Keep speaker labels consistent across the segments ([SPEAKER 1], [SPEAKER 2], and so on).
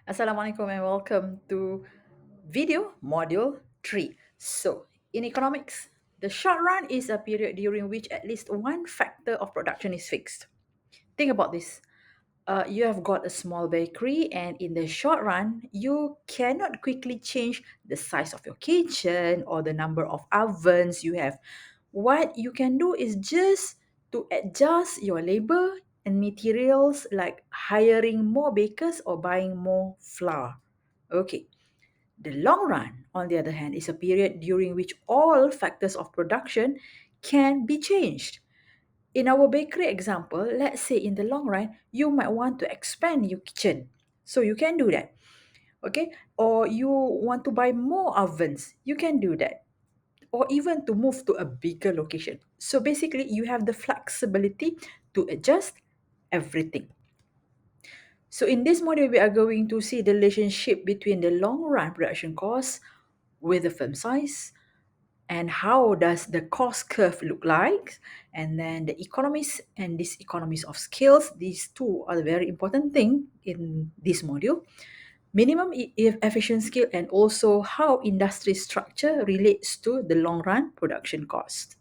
[SPEAKER 1] Assalamualaikum and welcome to video module 3. So, in economics, the short run is a period during which at least one factor of production is fixed. Think about this. You have got a small bakery, and in the short run, you cannot quickly change the size of your kitchen or the number of ovens you have. What you can do is just to adjust your labor and materials, like hiring more bakers or buying more flour. Okay. The long run, on the other hand, is a period during which all factors of production can be changed. In our bakery example, let's say in the long run, you might want to expand your kitchen. So you can do that. Okay. Or you want to buy more ovens. You can do that. Or even to move to a bigger location. So basically, you have the flexibility to adjust everything. So in this module, we are going to see the relationship between the long run production cost with the firm size, and how does the cost curve look like, and then the economies and these economies of scales. These two are the very important thing in this module. Minimum efficient scale, and also how industry structure relates to the long run production cost.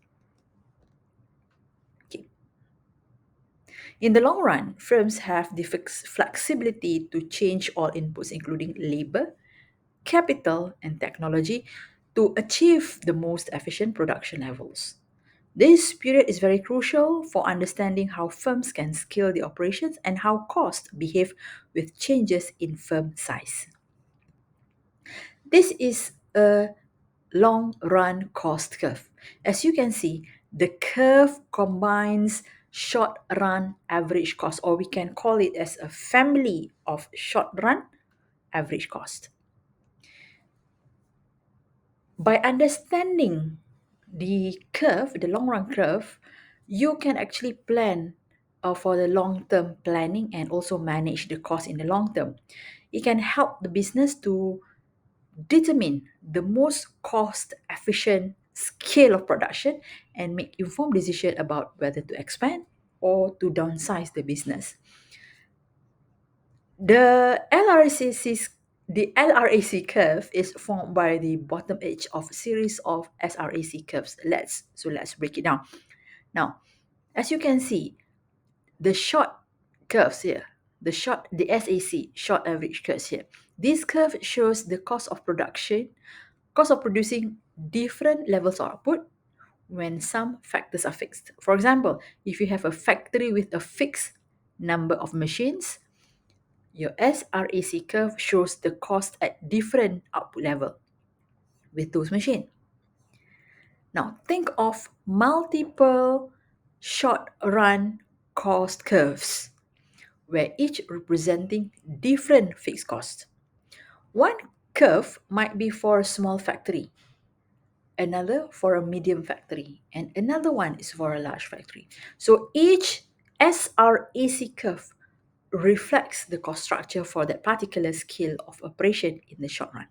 [SPEAKER 1] Okay. In the long run, firms have the flexibility to change all inputs, including labor, capital, and technology, to achieve the most efficient production levels. This period is very crucial for understanding how firms can scale the operations and how costs behave with changes in firm size. This is a long run cost curve. As you can see, the curve combines short run average cost, or we can call it as a family of short run average cost. By understanding the curve, the long run curve, you can actually plan for the long term planning and also manage the cost in the long term. It can help the business to determine the most cost efficient scale of production and make informed decision about whether to expand or to downsize the business. The LRAC curve is formed by the bottom edge of a series of SRAC curves. Let's break it down. Now, as you can see, the short curves here, the SAC, short average curves here. This curve shows the cost of producing different levels of output when some factors are fixed. For example, if you have a factory with a fixed number of machines, your SRAC curve shows the cost at different output level with those machines. Now think of multiple short run cost curves where each representing different fixed costs. One curve might be for a small factory, another for a medium factory, and another one is for a large factory. So each SRAC curve reflects the cost structure for that particular scale of operation in the short run.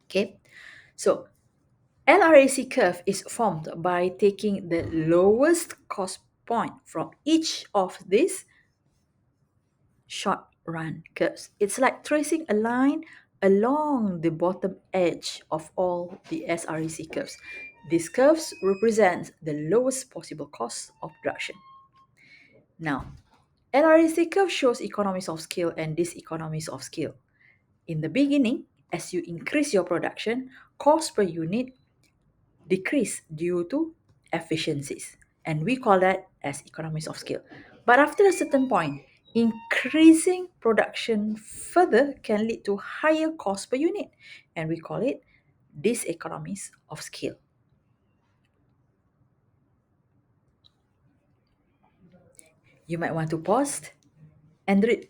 [SPEAKER 1] Okay, so LRAC curve is formed by taking the lowest cost point from each of these short run curves. It's like tracing a line along the bottom edge of all the SRAC curves. These curves represent the lowest possible cost of production. Now, LRAC curve shows economies of scale and diseconomies of scale. In the beginning, as you increase your production, cost per unit decrease due to efficiencies, and we call that as economies of scale. But after a certain point, increasing production further can lead to higher cost per unit, and we call it diseconomies of scale. You might want to pause and read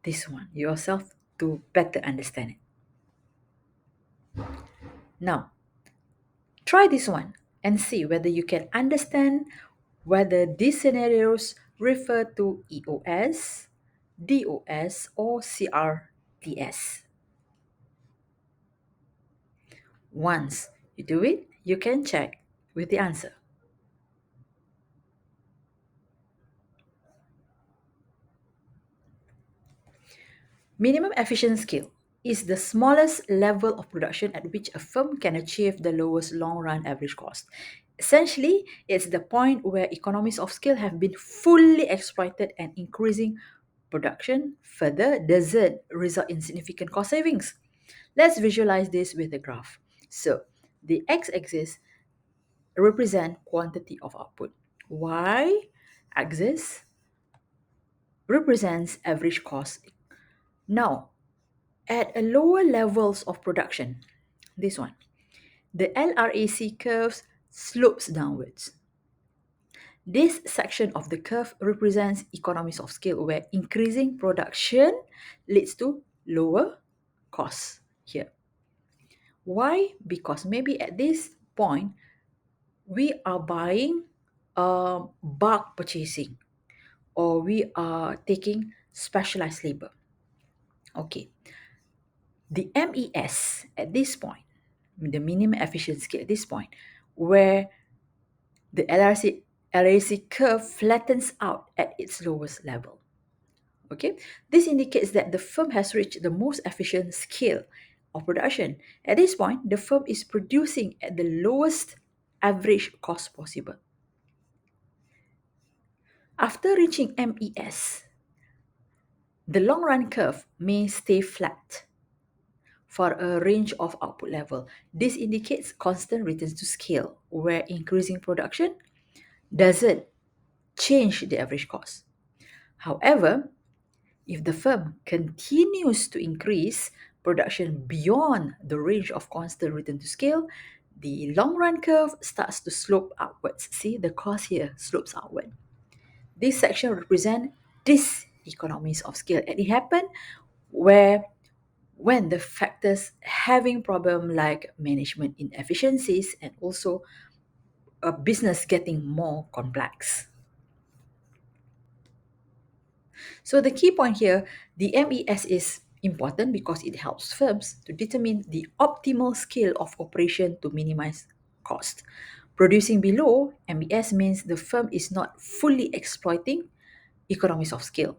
[SPEAKER 1] this one yourself to better understand it. Now, try this one and see whether you can understand whether these scenarios refer to EOS, DOS, or CRTS. Once you do it, you can check with the answer. Minimum efficient scale is the smallest level of production at which a firm can achieve the lowest long run average cost. Essentially, it's the point where economies of scale have been fully exploited and increasing production further doesn't result in significant cost savings. Let's visualize this with a graph. So, the x-axis represent quantity of output. Y-axis represents average cost. Now, at a lower levels of production, this one, the LRAC curves slopes downwards. This section of the curve represents economies of scale where increasing production leads to lower costs here. Why? Because maybe at this point we are buying bulk purchasing or we are taking specialized labor. Okay, the MES at this point, the minimum efficiency scale at this point, where the LRAC curve flattens out at its lowest level. Okay, this indicates that the firm has reached the most efficient scale of production. At this point, the firm is producing at the lowest average cost possible. After reaching MES, the long run curve may stay flat for a range of output level. This indicates constant returns to scale, where increasing production doesn't change the average cost. However, if the firm continues to increase production beyond the range of constant return to scale, the long run curve starts to slope upwards. See, the cost here slopes outward. This section represents diseconomies of scale, and it happened where when the factors having problem like management inefficiencies and also a business getting more complex. So the key point here, the MES is important because it helps firms to determine the optimal scale of operation to minimize cost. Producing below MES means the firm is not fully exploiting economies of scale.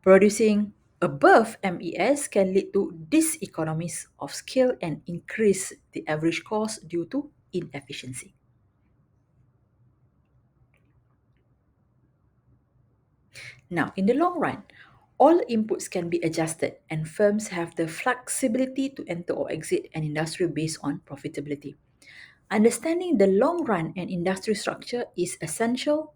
[SPEAKER 1] Producing above MES can lead to diseconomies of scale and increase the average cost due to inefficiency. Now, in the long run, all inputs can be adjusted and firms have the flexibility to enter or exit an industry based on profitability. Understanding the long run and industry structure is essential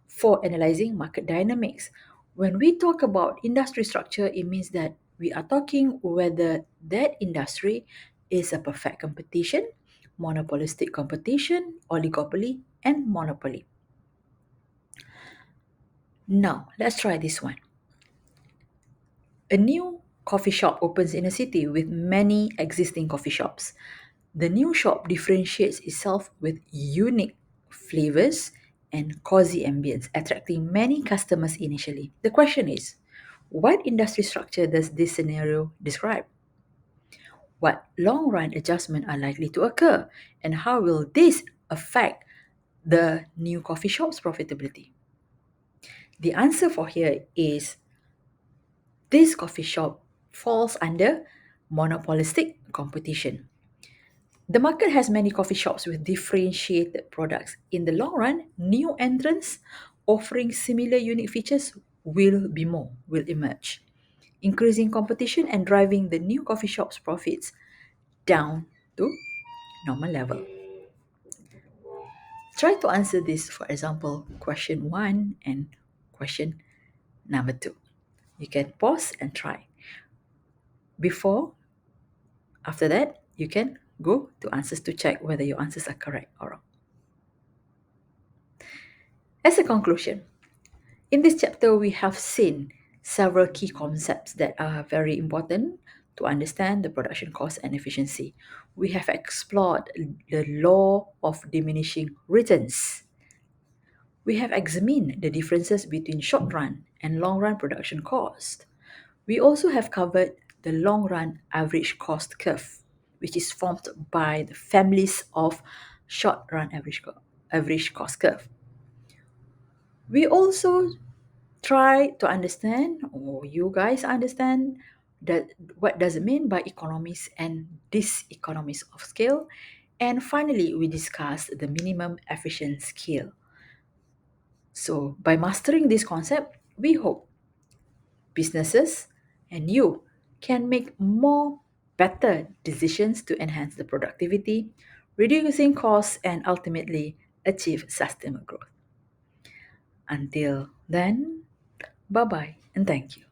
[SPEAKER 1] for analyzing market dynamics. When we talk about industry structure, it means that we are talking whether that industry is a perfect competition, monopolistic competition, oligopoly, and monopoly. Now, let's try this one. A new coffee shop opens in a city with many existing coffee shops. The new shop differentiates itself with unique flavors and cozy ambience, attracting many customers initially. The question is, what industry structure does this scenario describe? What long run adjustments are likely to occur? And how will this affect the new coffee shop's profitability? The answer for here is this coffee shop falls under monopolistic competition. The market has many coffee shops with differentiated products. In the long run, new entrants offering similar unique features will emerge, increasing competition and driving the new coffee shop's profits down to normal level. Try to answer this, for example, question 1 and question number 2. You can pause and try. Before, after that, you can go to answers to check whether your answers are correct or wrong. As a conclusion, in this chapter, we have seen several key concepts that are very important to understand the production cost and efficiency. We have explored the law of diminishing returns. We have examined the differences between short run and long run production cost. We also have covered the long run average cost curve, which is formed by the families of short run average cost curve. We also try to understand, or you guys understand, that what does it mean by economies and diseconomies of scale. And finally, we discussed the minimum efficient scale. So by mastering this concept, we hope businesses and you can make more better decisions to enhance the productivity, reducing costs, and ultimately achieve sustainable growth. Until then, bye bye and thank you.